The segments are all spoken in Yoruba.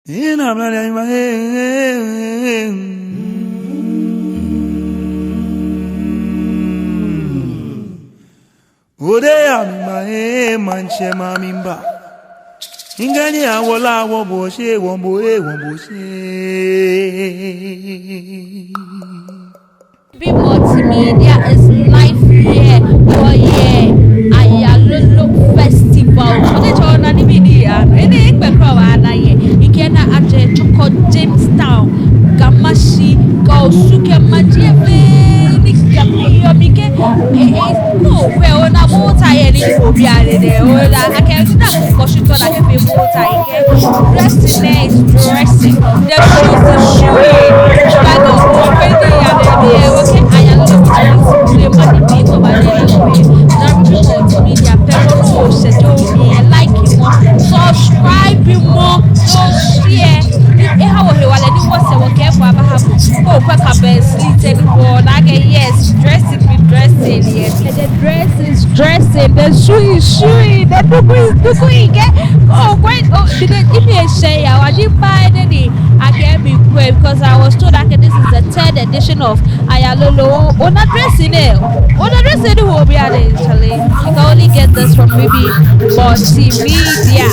In a man, my Odea, my manche, mamimba. Ingani, I will allow one boy, one boy. Be multimedia is life here. Oh yeah, Aayalolo Festival. What is your name? Any background na ye. Ikena aje Choko Jamestown, Gamashi, Kausuke Majiebe, Nikapio Mike. No, well, na mota ye ni phobia de. Ola, I can do that. Koshito na kepe mota ye. Dressing is dressing. The shoes is shoeing. Bag of already ya baby. Okay, Aayalolo Festival. Money people by the way. There will be multimedia. Pero no, schedule me. Like him more. Subscribe him more. Don't share. How he wale ni what's a work for Abraham. Oh, quick up sleep anyone. Yes, dressing, yes. The dress is dressing, the shoe is shoeing, the buku is buku. Oh, quite. Oh, didn't give me a share. I didn't buy any. I can't be quick because I was told that this is the third edition of Aayalolo. On a dressing it. On a dressing it will be actually. You can only get this from maybe multimedia.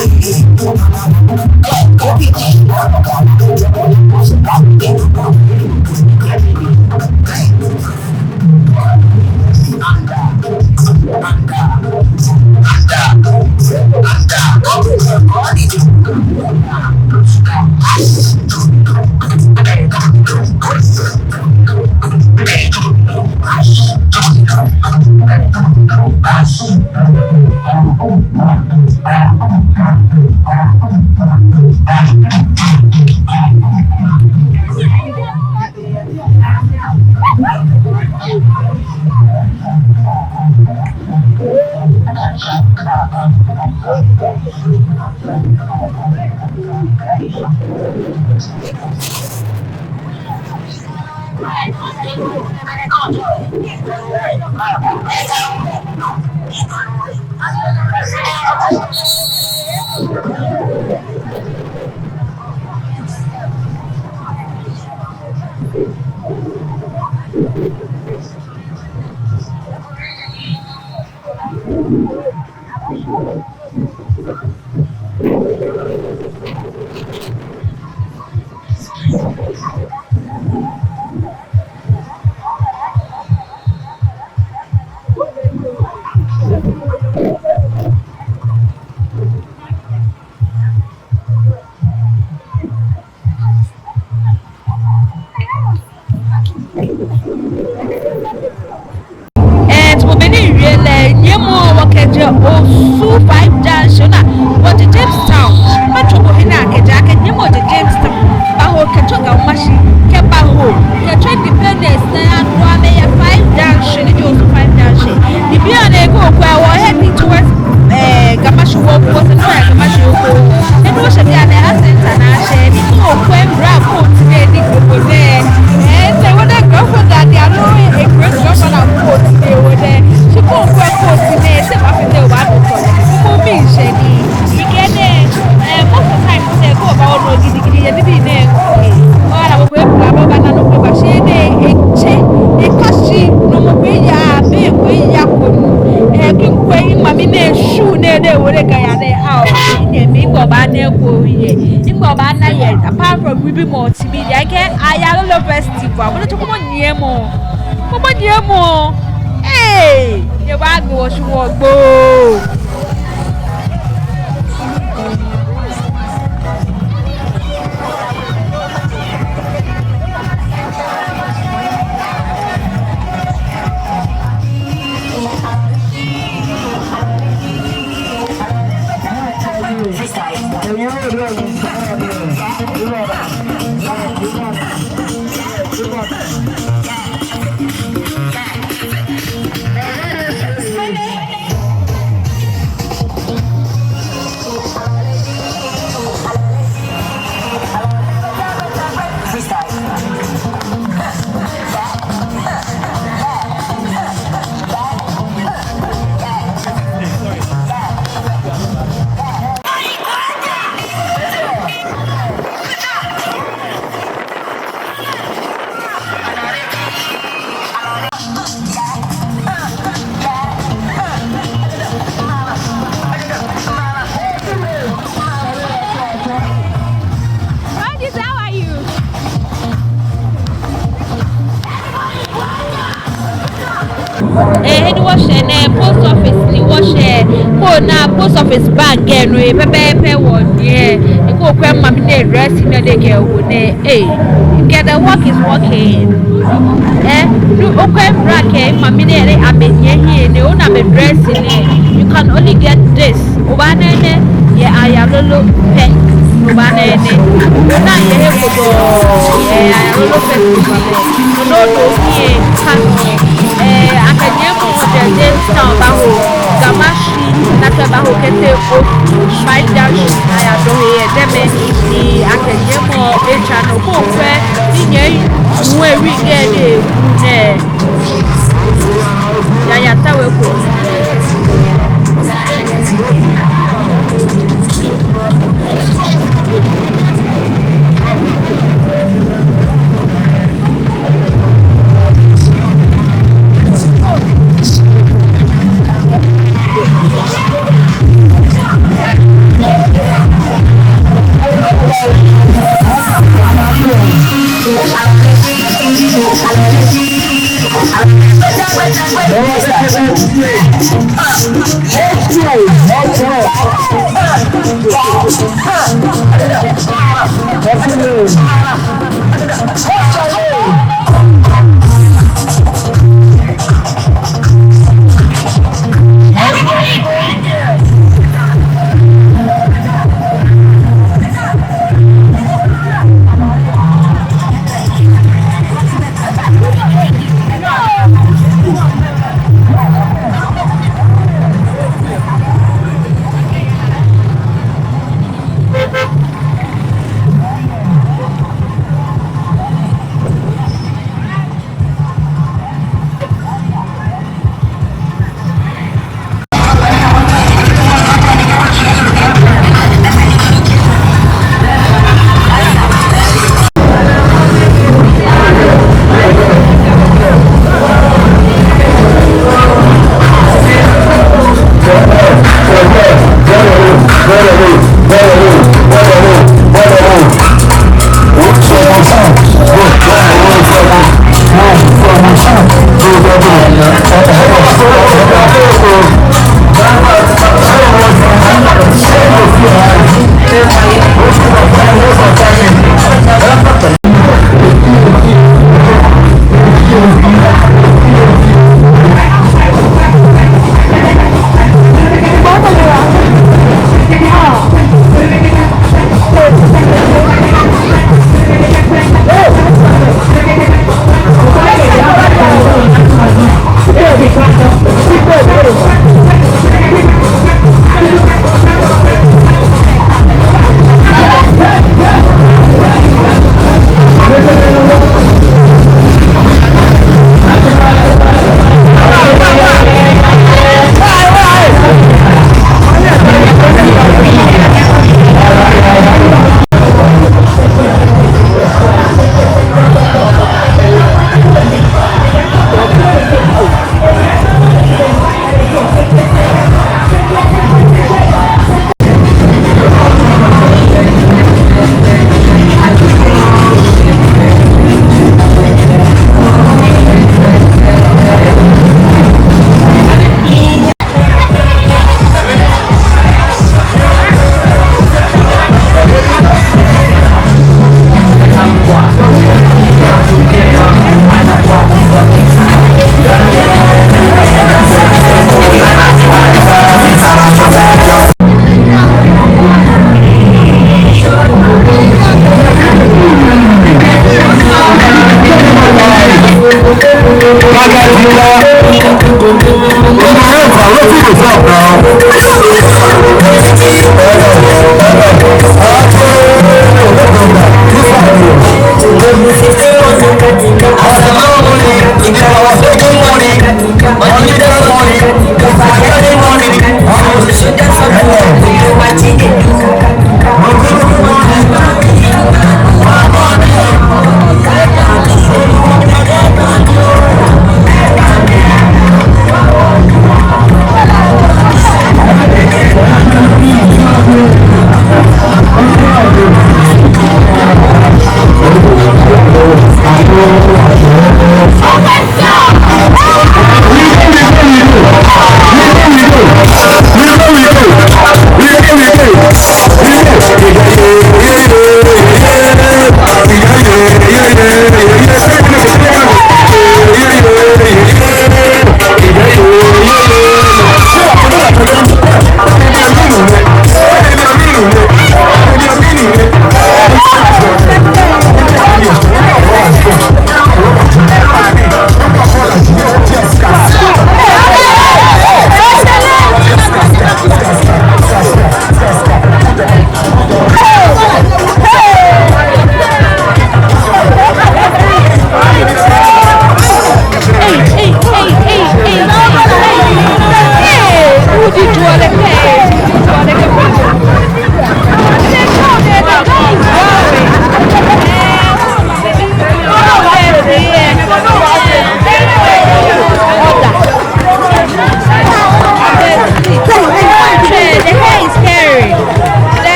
Osu 5 junction what the Jamestown Macho hina keja nyemo the Jamestown baho ketoga umashi ke baho ke independence na anwa me ya 5 junction ni Osu 5 junction the bia na go kwa wo heading towards Gamashi wo was no ya Gamashi wo e no she bia na center na she ni go kwa bra ko today ni go there say what the government that they are no a great government ko today wo there she go kwa ko today say ma fit wa ko mi she ni igene most of the time say go about no gidi ye bi na ko ara wo ko ba na no ko ba she de eche e kashi no mo be ya be ko ya ko ki ko mami na shoe na de wo re ga ya na how ni mi go ba na ko ye ngbo ba na ye apart from we be multimedia get Aayalolo Festival mo to ko niemo eh ye ba go su wo gbo Ni wɔhyɛ ne post office ni wɔhyɛ ko na post office bag no pɛpɛɛpɛ wɔ deɛ ko kɔ ma me na dress na de ke wo ne get the work is working do okɔ bra ke ma me na re amenye hie ne o na be dress ne you can only get this oba na ne ye Aayalolo pe oba na ne na ye he kodo Aayalolo Festival no do hie kano akanyemo de Jamestown baho gamashi na te baho kete o five dash na ya do he deme ni akanyemo echa no ko kwe ni nye mu ewi ge de ne ya tawe ko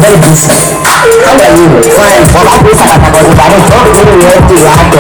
very busy. How are you? Fine. Well, I'm busy. I'm going to buy a job. I'm going to do that.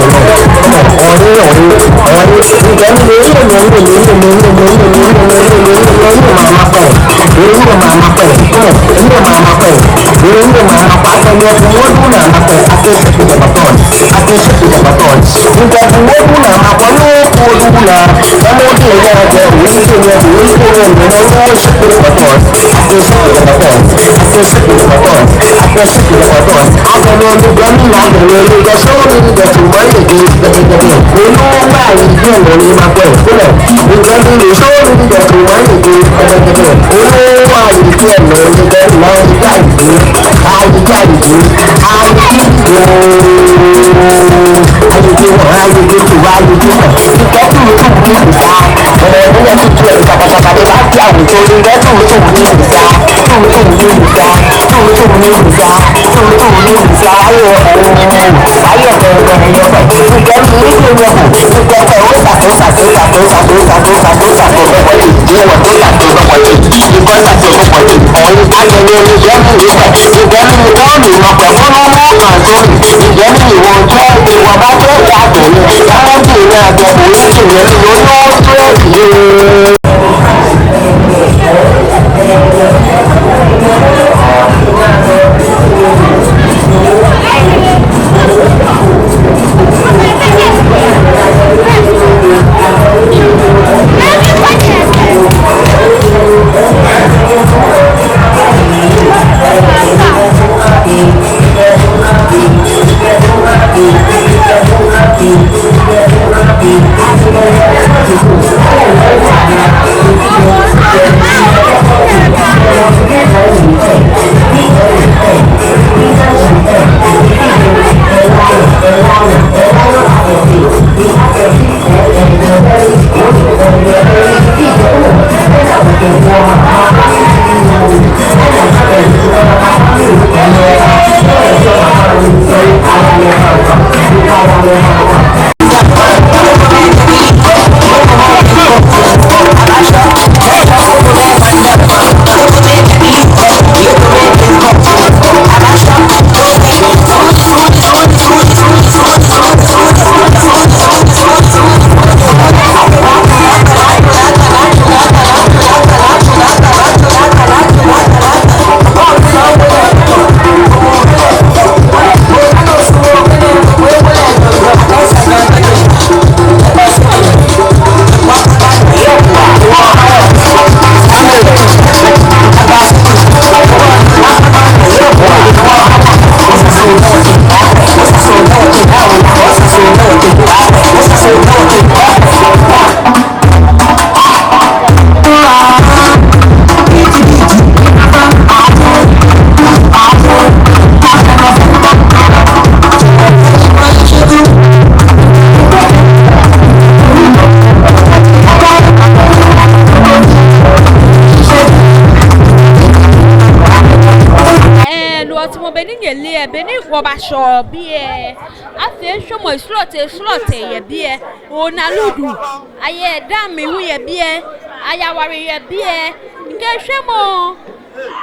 Wabasho beer. I feel so much slaughter, ye beer. Oh, Naludu. I damn me, we a beer. I worry a beer. Get some more.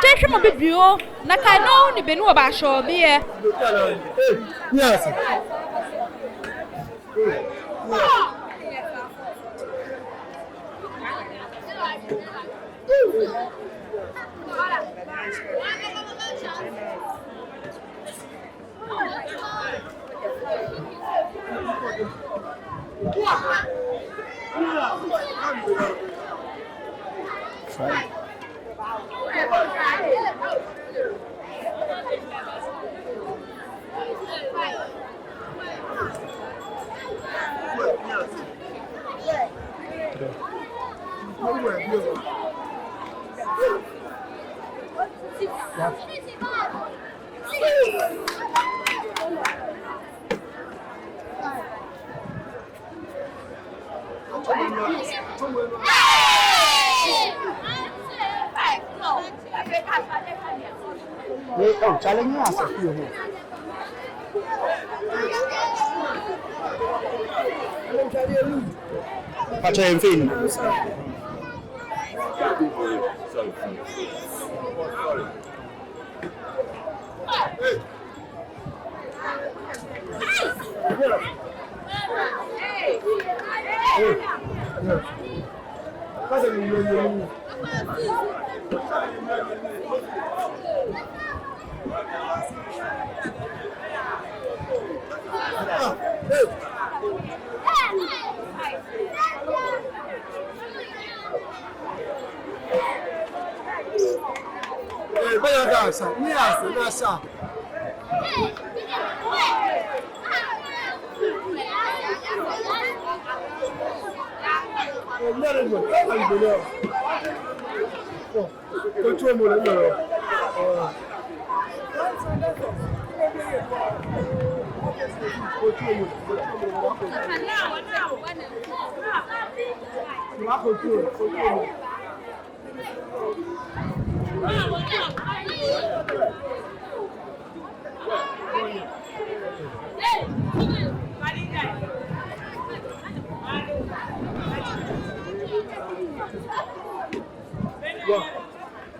Take some of the view. Like I know, the Benu Basho beer. Yes. Challenge us a few. Faccia in film.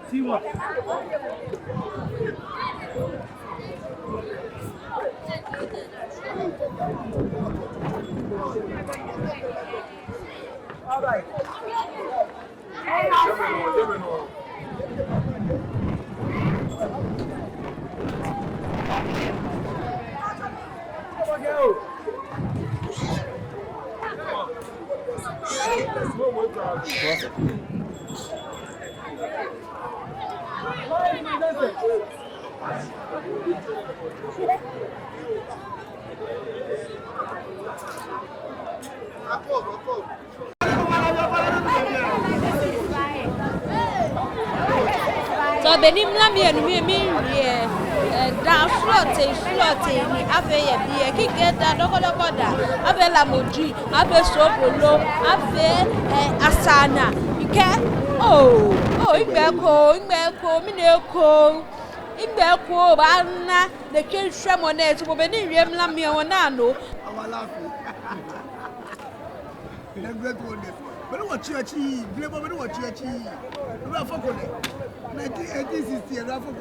See what? All right. So benim la me enu me da flotte ni afe ye bi kike da dogodogo da afe la moji afe sobolo afe asana ike igbeko mi ne ko igbeko ba na de ke hwemo na etu benim wiem la me wona no Our laughing. The great one. But what churchy, Grebo, but what churchy. We are for 1960, and we are for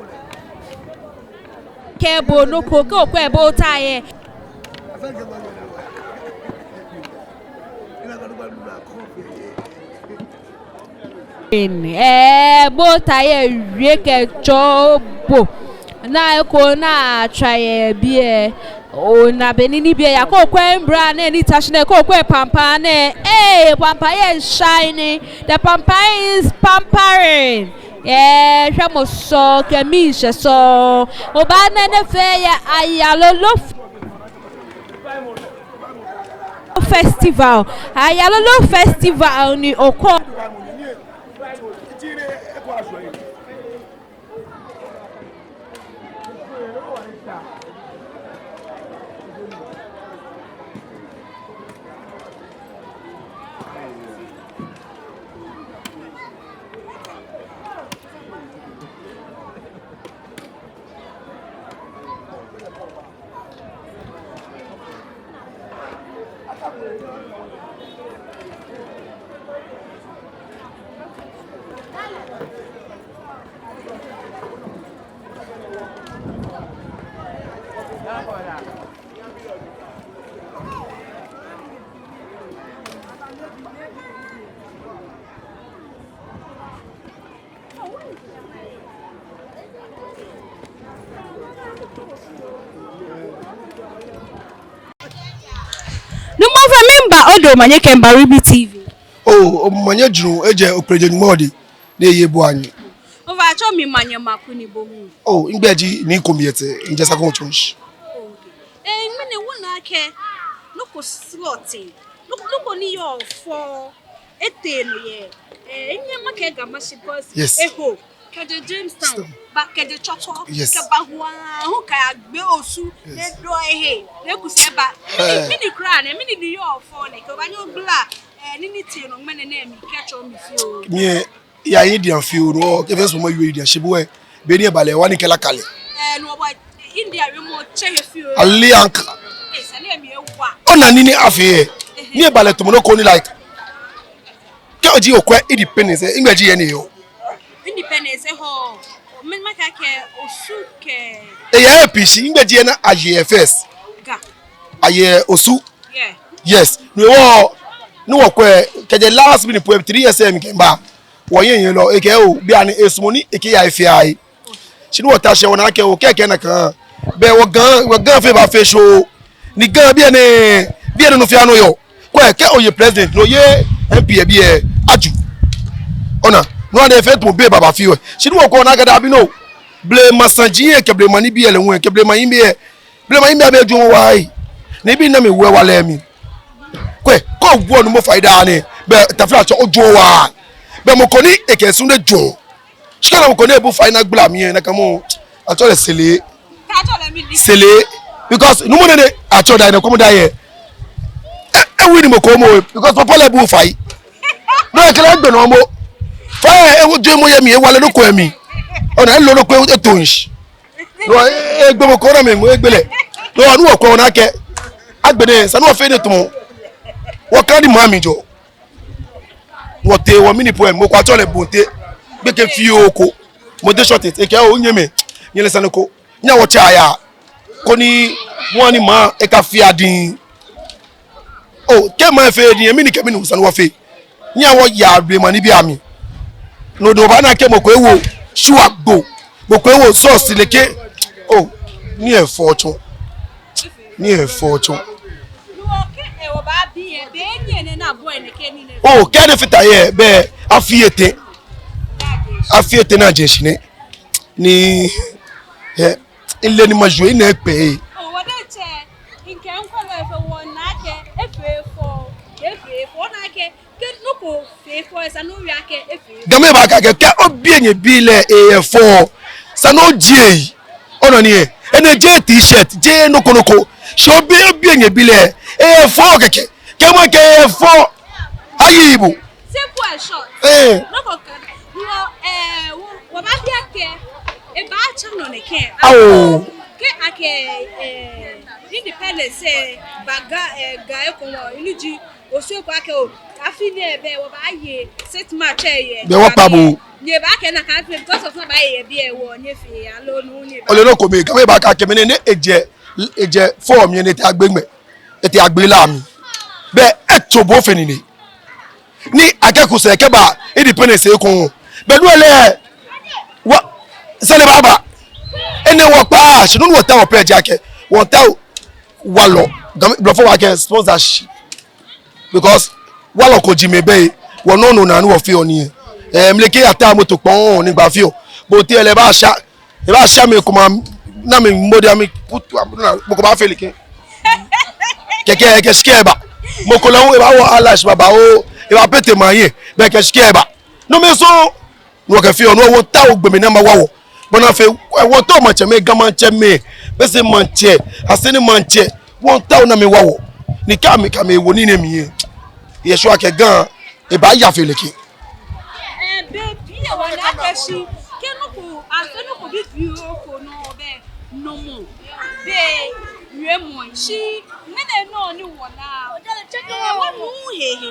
kebo no koko kwebo taye I think about it. You're not going to do that coffee. bo taye wieke chobo na ko na try bi o na benini bi ya ko kwembra na ni tashne ko kwe pampa na pampa is shining, the pampa is pampering. Hwemo so kemisha so oba na ne fe ya Aayalolo Festival. Aayalolo Festival ni oko Odo manye Kembaribi TV. Oh, manye juru eje opereje ngodi na yebu anyi. Ova acho mi manye makuni bomu. Oh, ingbeji ni komiete njesa ko chunsh. Mene wona ake loko slotting. Loko ni yo for etenu ye. Enye make gamashi because eho kede Jamestown ba kede chocho ke bahua hu ka agbe osu ne do ehe ne kusi ba mini kra na mini ni yo for ne ke banyo bla nini ti no mene na mi catch on me feel Me ya Indian feel no ke fes mo yue dia shibu e be ni bale wani kala kale no boy India we mo che he feel ali anka sele mi ewa ona nini afi ni bale to mo no ko ni like ke oji okwa independence ingbeji ye ni yo independence ho men maka ke osu ke e ya APC ingbeji na AGFS ga aye osu Yeah. yes no wo ke the last minute 3 years em ke ba wo yen lo eke o bi an esumoni eke ya ife ai shi no ta she wona ke o keke na kan be wo gan fe ba fe show ni gan bi ene no fi anu yo ko ke o ye president no ye MP bi e aju ona no dey fet mo be baba fi o shi no ko na ga da bi no ble masanji e ke ble mani bi ele won ke ble mani bi e ble mani bi abeju wai ni bi na me we wale mi kwe ko gwo no mo faida ni be tafra cho ojo wa be mo koni e ke sun de jo shikana mo koni e bu final gbla mi e na kamo acho le sele sele because no mo ne acho da na ko mo da ye e wi ni mo ko mo because papa le bu fai no e kele gbe no mo fa e wo jo mo ye mi e wale no ko emi ona e lo no ko e tonsh no e gbe mo ko na me mo e gbele no anu wo ko na ke agbede sanu o fe de to wo kan di mami jo wo te wo mini poem mo kwa tole bonte gbe ke fi oko mo de short it e ke o nyeme nyele sanoko nya wo cha ya ko ni won ni ma e ka fi adin o ke ma fe din emi ni ke mi ni sanu wo fe nya wo ya be mani bi ami no do ba na ke mo ko ewo shu agbo mo ko ewo sauce leke o ni e fortune oh kede fita ye be afiete na jeshine ni ile ni majue na pe oh what che nke nkwalo efe won na ke efe na ke no ko fe esa no wi ake efe game ba ka ke obi enye bi le e4 sa no je ono ni ene je t-shirt je nokonoko so bi enye bi le e4 keke ke mo ke e4 ayibu simple and short no ko kan wo ba bi ake e ba cha no ne ke oh ke ake independence baga ga e ko inuji osu ko ake o afi ni ebe wo ba ye set match ye be wo pabo ni ba ke na kan because of na ba ye bi e wo ni fi alo nu ni ole no ko me game ba ka ke me ne eje form ye ne ti agbegbe eti agbela mi be etobo fenini ni akekuse ke ba independence e ko be du ele wa sele baba ene wo pa shinu wo ta wo pe jake wo ta walo before wa ke sponsorship because walo ko jime be wo no na wo fi oni mleke ata moto pon ni gba fi o bo ti ele ba sha me ko ma na me modi ami put mo ko ba fe leke keke ke skeba mo ko lawo e ba wo alash baba o e ba pete maye be ke skeba no me so wo ke fi onu wo ta o gbe mi na ma wawo bona fe wo to ma che me gama che me be se manche aseni manche wo ta o na me wawo ni ka me wo ni ne mi ye so ake gan e ba ya fe leke baby e wa na ka shi ke no ko asenu ko bi fi o ko no be no mo be we mo shi mene no ni wona o jale check wa nu hehe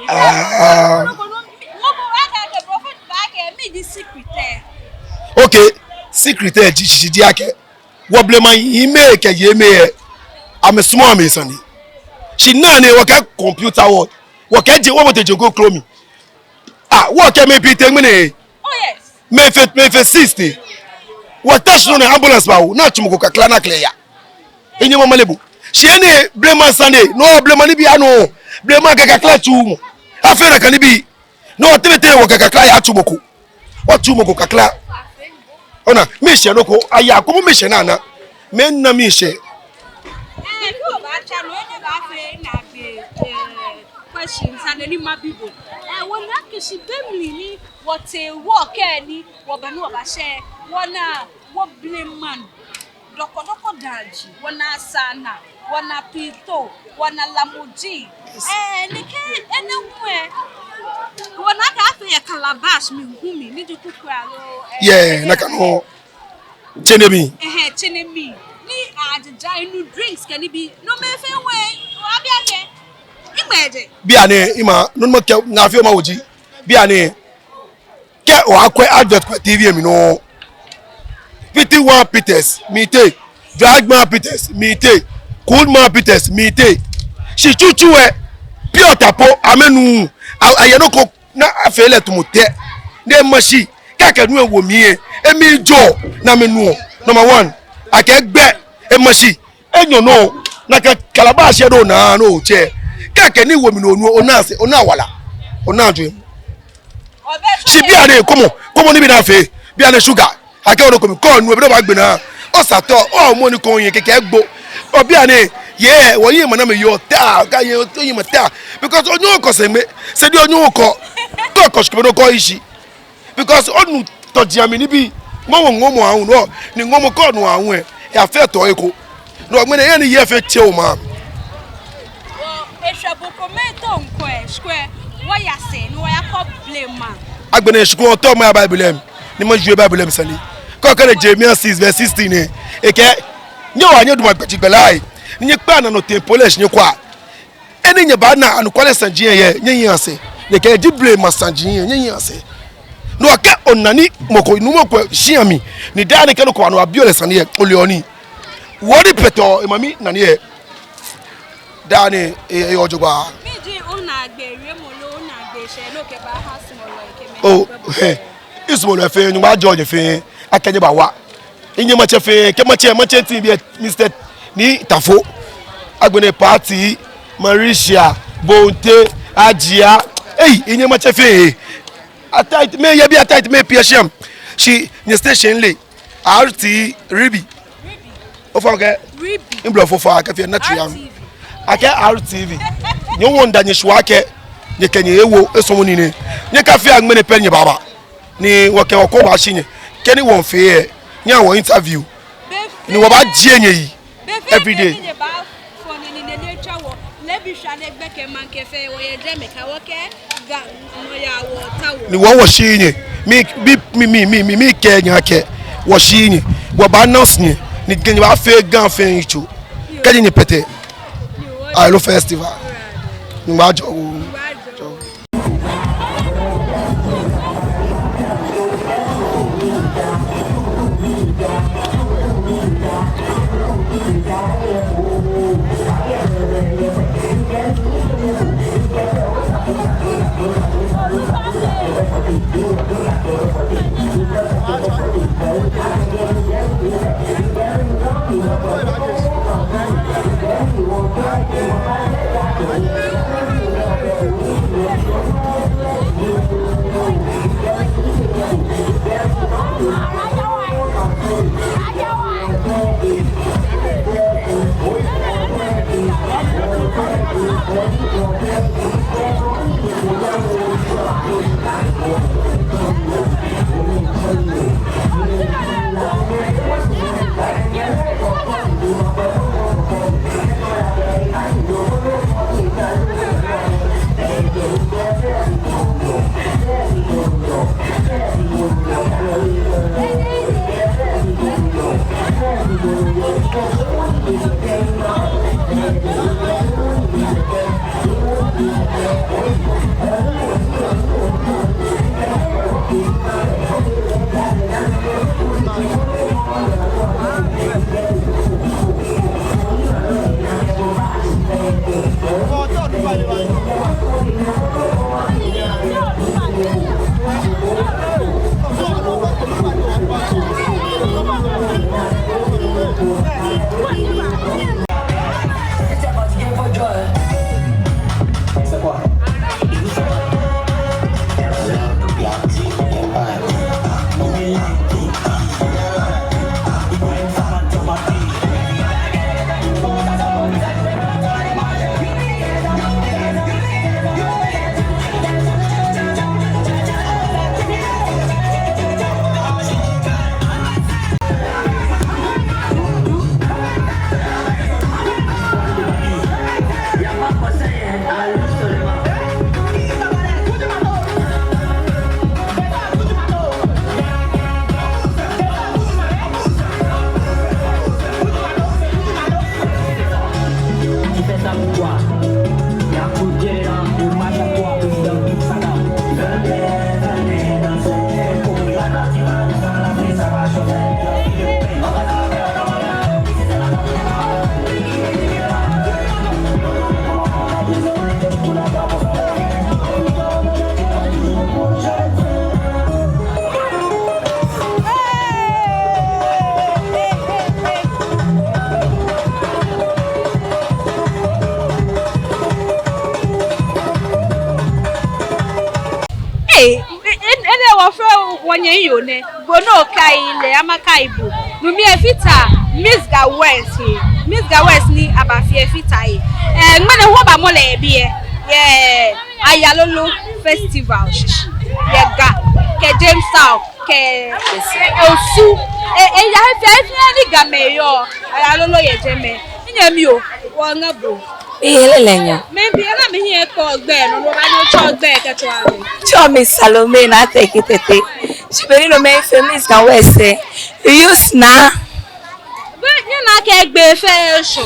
mo bo aka ke prophet ba ke me di secret okay secret e ji ake wo blema ime ke ye me am small me sani she na ni wo ke computer world wo ke je wo mo te je go chrome wo ke me pite mene oh yes me fe 60 wo touch no ambulance ba wo na chumuko ka klana clear enyi mo malebu she ni blema sunday no blema ni bi anu blema ka kla chu afena kan bi no tete wo ka kla ya chumuko wo chumuko ka kla ona mi she no ko aya ko mi she na na me na mi she ko ba cha no e ba fe na be questions and any ma bibo wona ke shi family ni what a work ni wo ba no ba she wona wo blame man doko daji wona sana wona pito wona lamuji ni ke ene hu wona ka fe ya calabash mi hu mi ni ju kuku alo na kanu chenemi chenemi ni ajaja inu drinks can be no me fe we wa bia ke igbeje bia ne ima no mo ke na fi o ma woji bia ne ke o akwe advert kwa TV mi no PT1 Peters mi te Dragman Peters mi te Cool man Peters mite. She chuchuwe pure tapo amenu ayenoko na afele tumote. Ne mashi kaka nu wo mie emi jo na menu. Number 1 akegbe emashi enyo no na calabash do na no che kaka ni wo mi no onase onawala onadwe. She be ane komo ni bi na fe bi ane sugar ake ono komi ko nu e bi ba gbe na o sato o mo ni ko yin keke egbo obi ane ye wo yi mana me yo ta ka ye to yi mata because onyo ko se me se di onyo ko to ko shike no ko ishi because onu to jiami ni bi mo ngomo ahun no ni ngomo ko nu ahun e afe to eko no me ye ni ye fe che o ma e shabu commento nko e square what ya say no ya ko blame man agbene shuko to my bible ni mo jue bible sali ko ka Jeremiah 6 verse 16 eke nyo anye duma gbejigbelai ni pa na no tempolesh ni kwa eni nye ba na anu kwale sanjie ye nyen ase ne ke di blame masanjie nyen ase no ake onani moko nu moko shiami ni dani ke no kwa no abiole sane olioni wori peto emami na ne dani e ojogba miji una agbere mo lo una agbe se no ke ba house mo lo ike me oh ismo fe nyu ma George fe akenye ba wa inye mache fe ke mache tin bi Mr. ni tafo agbene party Marisha Bonte Ajia inye mache fe atait me ye bi atait me PHM she ni station le RT Ribi o fa ke Ribi imblo fo fa ka fe na triam ake RTV nyo wonda nyi shwa ke nye kenye ewo esomo ni ne nye ka fe agbene pe nye baba ni woke oko ba shinye keni won fe nya won interview ni wo ba je nye yi every day ni wo shinye mi ke nya ke wo shinye wo ba announce ni genye ba fe gan fe ichu kenye ni pete Aayalolo Festival ni ba jo bone bono kai le amaka ibu no mi efita Miss Gawes Miss Gawes ni abafi efita yi ngene ho ba mo le bi Aayalolo Festival shishi yega ke Jamestown ke osu ya fe ni gameyo Aayalolo ye jeme nyami o wo ngabo Lenya. maybe na me here ko ogbe no ba no cho ogbe ke to are Cho me Salome na take it. She be no me famous can we say. You use na. but you na ke gbe fe so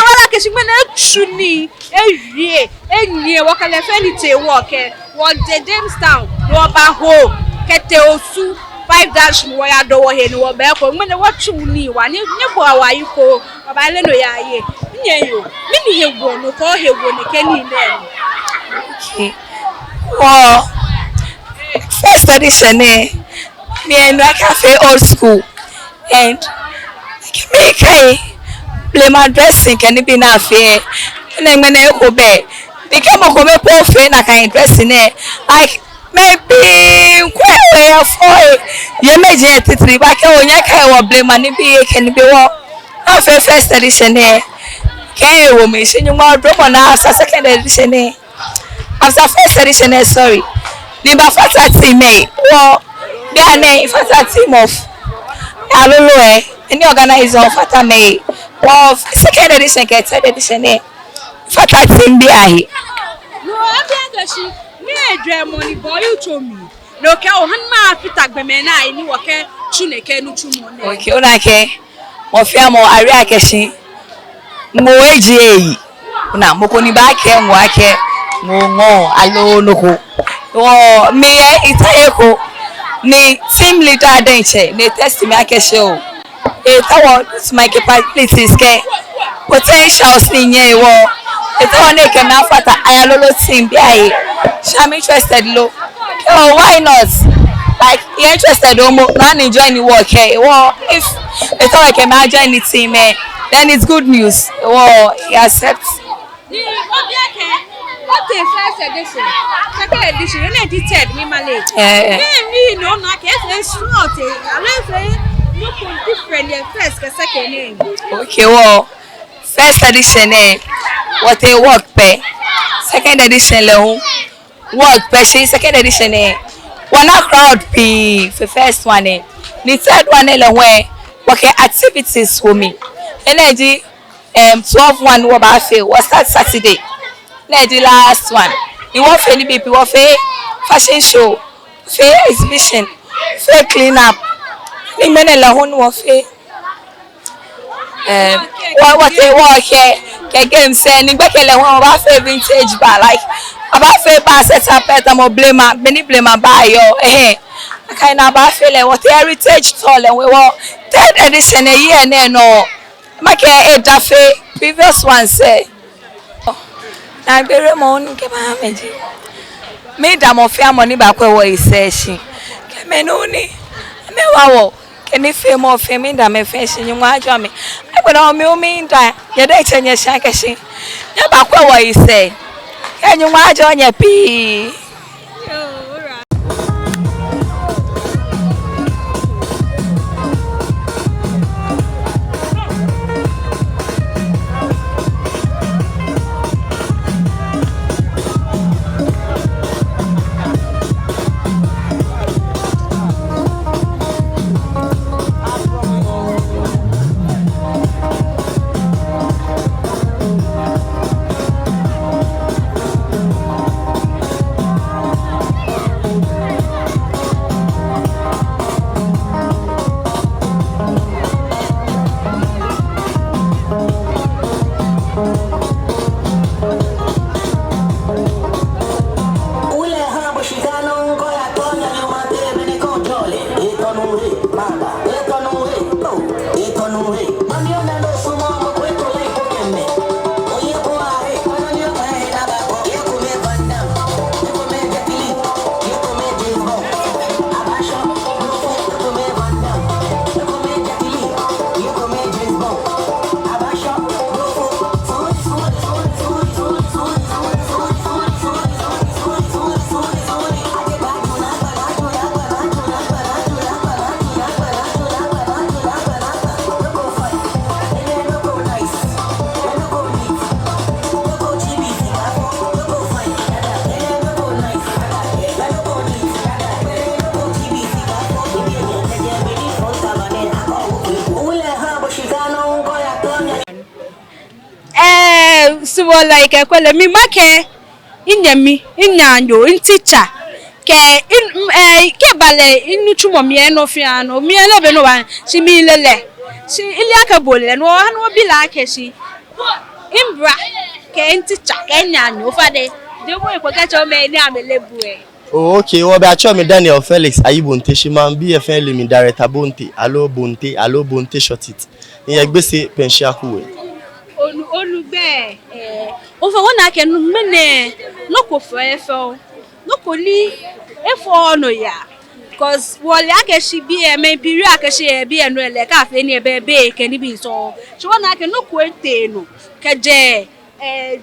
wala ke si na tuni ewie enye wo kale fe ni te wo ke wo de Jamestown wo ba ho ke te osu 5 mo ya do wo he ni wo ba ko mene wo tuni wa ni bo wa yi ko baba le no ya ye nyeyo mini hewo no ko hewo ne ke ni na Okay. Oh. First edition me and I cafe old school. And me kai play my dressing can it be na fair. And then when I go back, become a come po fair na kind dressing like maybe quite way for you may get it back on your kai or blame money be can be what first edition can you me see you more drop on us second edition after first edition sorry Nimba fata team well they are name fata team of Aayalolo any organizer of fata me well second edition get third edition fata team be ahi no abiagashi me edre money boy you to me no ke o han ma fita gbeme na ni wo ke chuneke nu chumo ne okay una ke mo fi amo ari akeshi mo eji eyi una mo ko ni ba ke mo ake mo ngo alo noko wo me itayeko ni team leader denche ni test me akeshi o tawo this my capabilities ke potentials ni yen wo tawo ne ke na fata Aayalolo team bi ayi am interested lo oh why not like you interested omo na enjoy the work well if tawo ke ma join the team then it's good news well he accepts ni obiake what the first edition second edition you edited me malate me no na ke short I say no different the first ke second name okay well first edition what a work pe second edition le work pe second edition one crowd be for first one the third one le work activities for me energy 12-1 wo ba fe was start Saturday na the last one you want any people want fashion show fair exhibition fair clean up ni mene la hon wo fe what they work ke game say ni gbekele won ba fe vintage bar like aba fe bar set up et mo blame many blame ba yo kind of ba fe le what heritage tour and we were third edition a year no make dafe previous one say na bere mo nke ba meji me da mo fi amoni ba kwa wo iseshi ke me no ni me wa wo ke ni fe mo fe me da me fe shi nyu ajo me agbodo me o me nda ye da chenye sha ke shi ya ba kwa wo ise ke nyu ajo nye pi was like a quelle me make in yanyo in teacher ke in ke bale in chumo me no fiano me na be no wan si mi lele si iliaka bole no han wo bi la ke si imbra ke in teacher ke yanyo fade de boy ko ka cho me ni amelebu e. Oh, okay. Well, be me Daniel Felix Ayibonte. She man be a friendly me director Bonte. Alo Bonte short it. In yagbese pension kuwe. Onu be o fa wona ke no mene no ko fo no ko li efo no ya because wole ake shi bi e me biri ake shi e bi e no ele ka fe ni e be ke ni bi so she wona ke no ko ete no ke je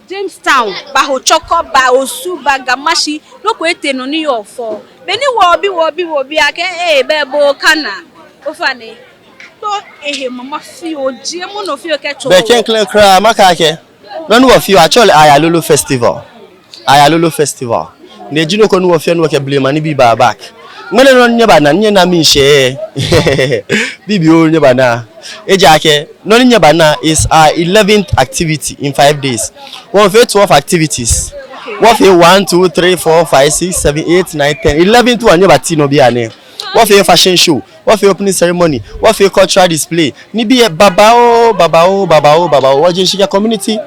Jamestown ba ho choko ba osu ba gamashi no ko ete no ni yo fo be ni wo bi ake be bo kana o fa ni to mama fi oji mo no fi o ke cho Be ken clear cry makake. No no fi actually Aayalolo Festival. Ne jino ko no fi no ke blame ani bi ba back. Mene no nyeba na mi she. Bibi o nyeba na. Ejake no nyeba na is our 11th activity in 5 days. One for 12 activities. What for 1 2 3 4 5 6 7 8 9 10 11th one nyeba ti no bi ane. What for fashion show? What for opening ceremony? What for cultural display? Ni be babao. What je community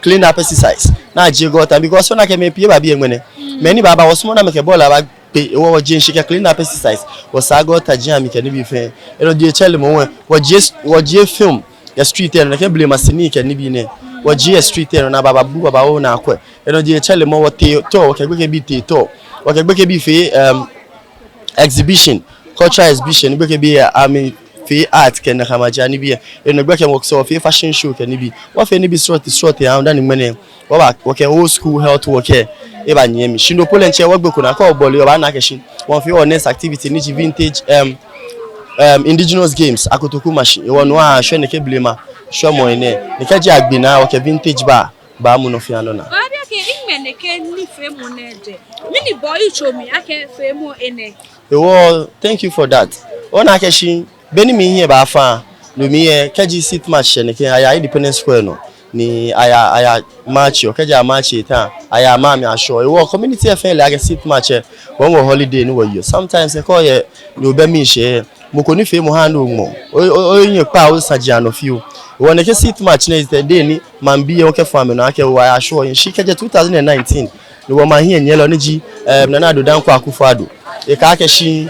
clean up exercise. Na je go time because when I came here ba bi enwene. Many baba was mo na make ball aba pe wo je shike clean up exercise. Was ago tajia mi ke ni bi fe. E no je chele mo wo je film ya street na ke blame asini ke ni bi ne. Wo je street na baba bu baba o na akwa. E no je chele mo wo te to wo ke gbe ke bi te to. Wo ke gbe ke bi fe exhibition cultural exhibition gbe ke bi fi art ke na kamaja ni bi e no gbe ke mo so fi fashion show ke ni bi wo fe ni bi short ya nda ni mene wo ke old school health work e ba nyemi shino polenche wo gbe ko na ka obole ba na ke shin wo fi next activity ni vintage indigenous games akotoku machine e wo no a hwe ne ke blema hwe mo ene ne ke ji agbina wo ke vintage ba mu no fi ano na Mene ke ni fe mo neje mini boy chomi ake fe mo ene thank you for that ona ke shin beni mi here ba fa no mi here keji sit match ne ke aya independence square no ni aya match o keja match ta aya ma mi asho e community affair like sit match won wo holiday ni wo yo sometimes e ko ye no be mi she mo ko ni fe mo ha no mo o yin pa o saji no fi o wo ne ke sit match na is the day ni man bi e o ke fa me no ake wo aya asho yin shi keje 2019 ni wo ma here nyelo ni ji na na do dan kwa akufado e ka ke shi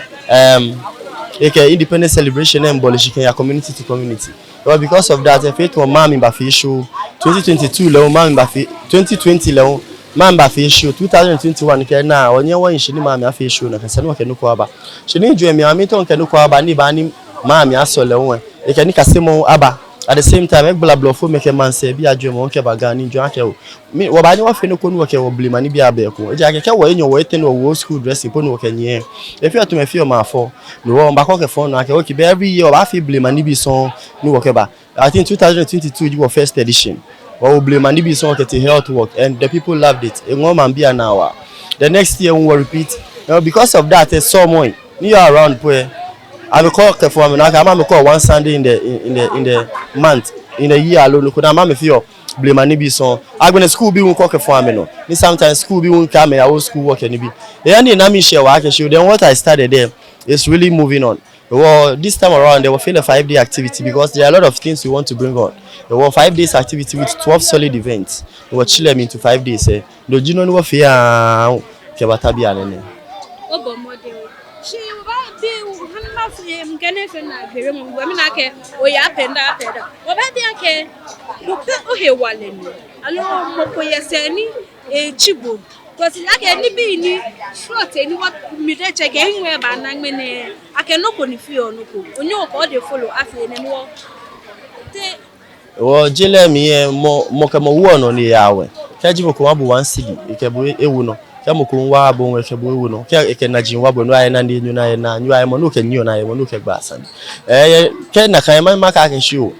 independent celebration and abolish ya community to community. Well, because of that, if it was mami ba fi show 2022 level mami ba fi 2020 level mami ba fi show 2021 ke na onye wo yin shini mami afi show na kase no ke no kwa ba. Shini nju emi ami ton ke no kwa ba ni ba ni mami aso level e ke ni kase mo aba. At the same time, blah blah for make a man say be a dream on ke bagani nju ake o. Me wo ba ni wo fe no ko no ke wo blima ni bi abe ko. E ja ke wo enyo wo eten wo school dressing po no ke nye. If you to me feel ma for no wo ba ko ke phone na ke okay be every year ba fi blima ni bi son ni wo ke ba. I think 2022 you were first edition. Wo blima ni bi son ke to health work and the people loved it. E ngo man bi anawa. The next year we will repeat. Because of that someone ni around po I will call for me now. I'm call one Sunday in the month in the year alone. Could I feel blame any be so? I go to school be won't call for me no. Me sometimes school be won't come. I will school work any be. The only name share work and show. Then what I started there is really moving on. Well, this time around they will feel a 5-day activity because there are a lot of things we want to bring on. There were 5 days activity with 12 solid events. We will chill them into 5 days. No, you know what fear? Kebatabi alene. Obo model. She ba bi hanma fi mkene fe na gere mo gbe mi na ke o ya penda o ba bi ake mo pe o he wale ni alo mo ko yese ni chibo to si ake ni bi ni short ni what mi de che ke nwe ba na ngene ake no ko ni fi o no ko onye o ko dey follow afi ni wo te wo jele mi mo ke mo wo no ni yawe ke ji mo ko mabu 1 cedi ke bo ewu no kamo ko wa bo we ke bo ewu no ke na jin wa bo no aye na ndi nyu na aye na nyu aye mo no ke nyu na aye mo no ke gba san ke na kan ma ka ke show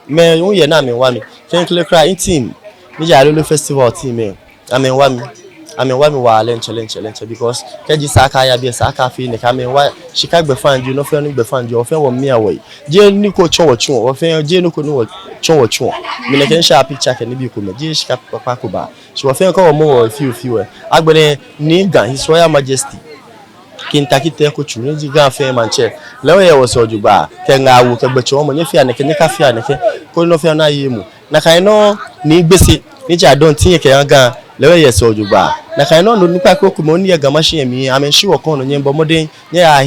me un ye na me wa mi ke clear cry team ni Aayalolo Festival team me amen wa mi I mean why me wa lenche because keji saka ya bi saka fi ne ka me why shika gbe fan ju no fe no gbe fan ju o fe wo me awai je ni ko chon wo chon o fe je ni ko ni wo chon wo chon me ne ken sha picture ke ni bi ko me je shika papa ko ba so wo fe ko wo mo wo fiu agbere ni gan His Royal Majesty Kintaki te ko churu ji gan fe manche lewe ye wo so jugba ke nga wu ke gbe cho mo nye fi aneke ni ka fi aneke ko no fi na yemu na kai no ni gbese ni ja don tin ke gan lewe ye so jugba na kai no nipa ko ko mo ni ye gan machine mi amen shi wo kon no nye mbo moden nye ya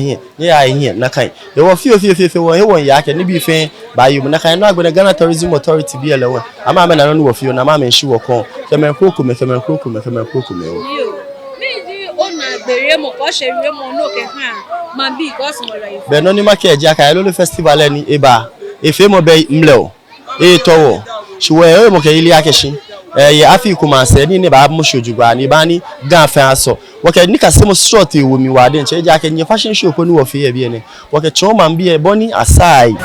hin na kai ye wo fi wo he won ya ke ni bi fe ba yu na kai no agbene Ghana Tourism Authority bi elewe ama me na no wo fi na ma men shi wo kon ke men ko ko me o be no ni make je aka Aayalolo Festival ni eba efe mo be mleo towo shiwe mo ke ile akeshi ye afi kuma se ni ba mo shojugba ni ba ni gan fa aso wo ke ni ka se mo short ewo mi wa de nche je aka nye fashion show ko ni wo fi ye bi ni wo ke chon man bi e boni asai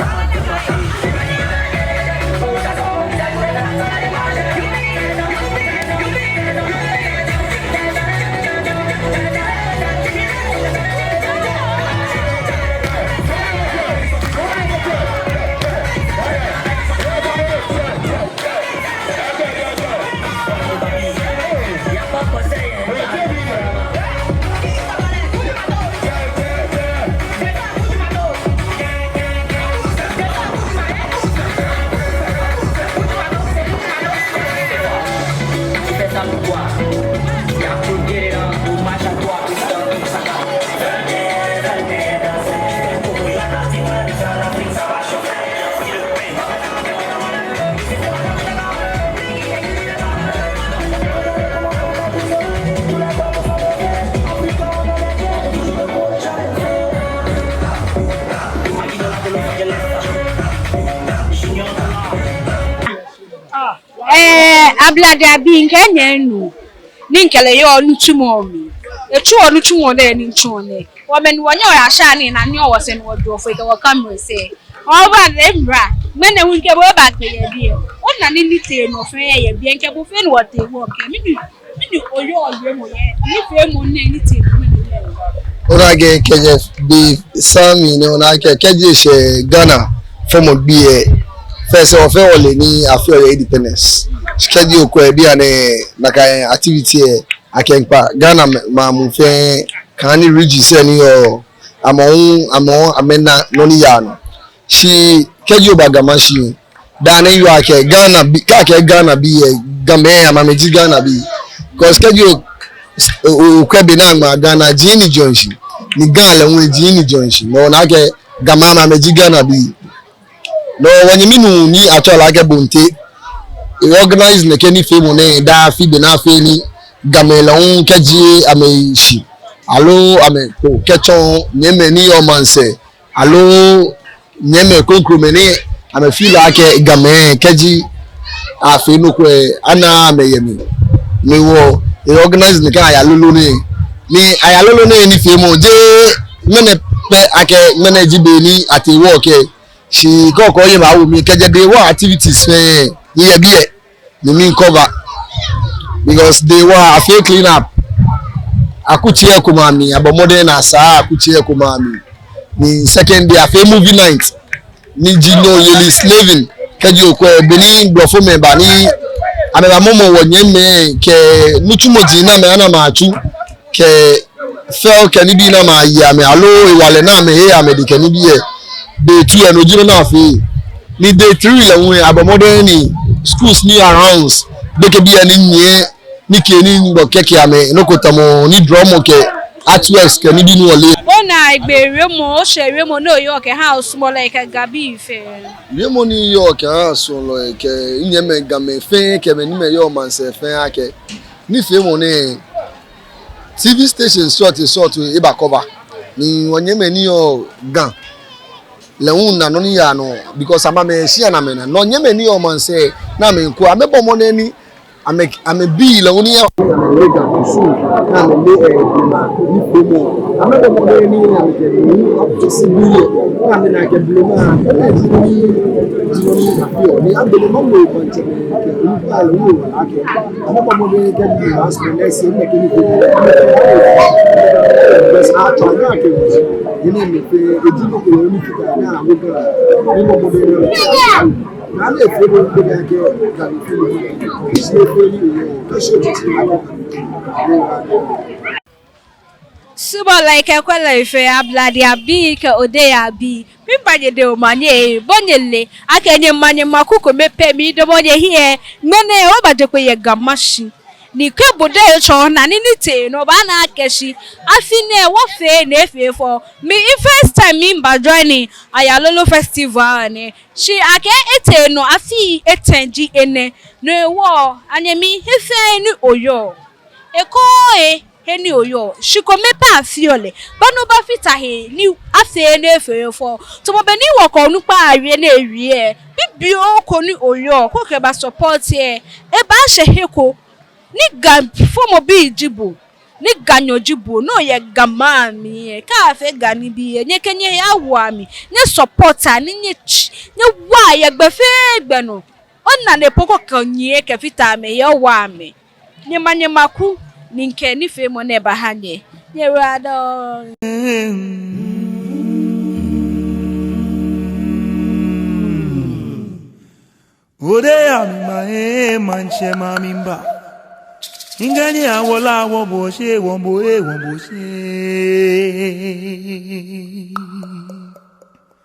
Ablada bi nke nyenu ni nkele yo nutumo mi etu onutumo na ni nchone wo men wonye o asha ni na ni o wo se no do fo ke wo camera se o ba de mbra me na wunke bo ba ke ye bi o na ni te no fe ye bi nke bo fe no wo te wo ke mi oyo oye mo ye ni fe mo na ni te mo ni le Ona ge keje bi sami ni ona ke keje se Ghana form of bi first of all ni afio independence schedule ko bi ane naka activity akenpa Ghana ma mu fe kan ni register ni o amon amena no ni ya no shi keje bagamashi dan you ake Ghana bi ka ke Ghana bi game amameji Ghana bi cause keje o kwebi na ma Ghana jini jonshi ni Ghana we jini jonshi no na ke gama amameji Ghana bi no when minu ni atola ke bonte e organize ne keni femu ne da fi be na fe ni gamela un keji ameshi alo ame ko kechon nyeme ni o manse alo nyeme konkrome ni ame feel ake game keji afi no ko ana ameyemi ni wo e organize ne ka Aayalolo ni Aayalolo ni femu je mene pe ake mene jibe ni ati wo ke she koko ye ma wo mi keje dey what activities ye be ni mean cover because they were a fake clean up akuchie kumami abomode na saa akuchie kumami ni second day afi movie night ni jino yeli slaving keje okwo beni brofo member ni ameba momo wo nyeme ke nutumoji na me ana machu ke fel ke ni bi na ma ya me alo iwale na me he amedi ke ni bi ye day 2 and ojiro na fi ni day 3 le won abomode ni schools ni around beke bi ani nye ni ke ni ngbo keke ame no kotamo ni drum ke artworks ke ni bi nu ole ona igbere mo o sere mo no yo ke house mo like gabi ife ye mo ni yo ke house lo ke nye me game fe ke me ni me yo man se fe ake ni fe mo ni TV station sort e ba cover ni onye me ni yo gan lehun na no ni ya no because ama me hia na me na no nye me ni o man say na me nko amebo mo na ni I'm a bill only I'm soon. I'm a little I'm not a modern up to see me. I mean, I can blame I'm the mom will continue. I'm not going to get you ask me next year. Because I try not to. You know, if you now, we're going to I'm a favorite big idea that Suba like a quella ife a bloody a big or day a be. Pimpa de money, bonyele. I can your money makuko me pay me the money here. Mene over the way a gamashi. Ni kebo de cho na ni te no bana keshi. Afine what fe nefe for me first time me by joining Aayalolo Festival ne. She ake ete no afi etenji ene no wo anyemi hefe ni oyo. Eko heni oyo shikome pa afiole banu ba fita he ni afe na efe fo to mo be ni wo ko nu pa awie na ewie bibio ko ni oyo ko ke ba support e ba she heko ni gam fo mo bi jibu ni ganyo jibu no ye gama mi ka afe gani bi nye kenye ya wa mi nye supporter ni nye wa ye gbe fe gbe no onna ne poko kan nye ke fita me ye wa mi nye maku ninke ni fe mo ne bahanye yerado Ode ami manche mamimba ingani awola wo bo she won bo she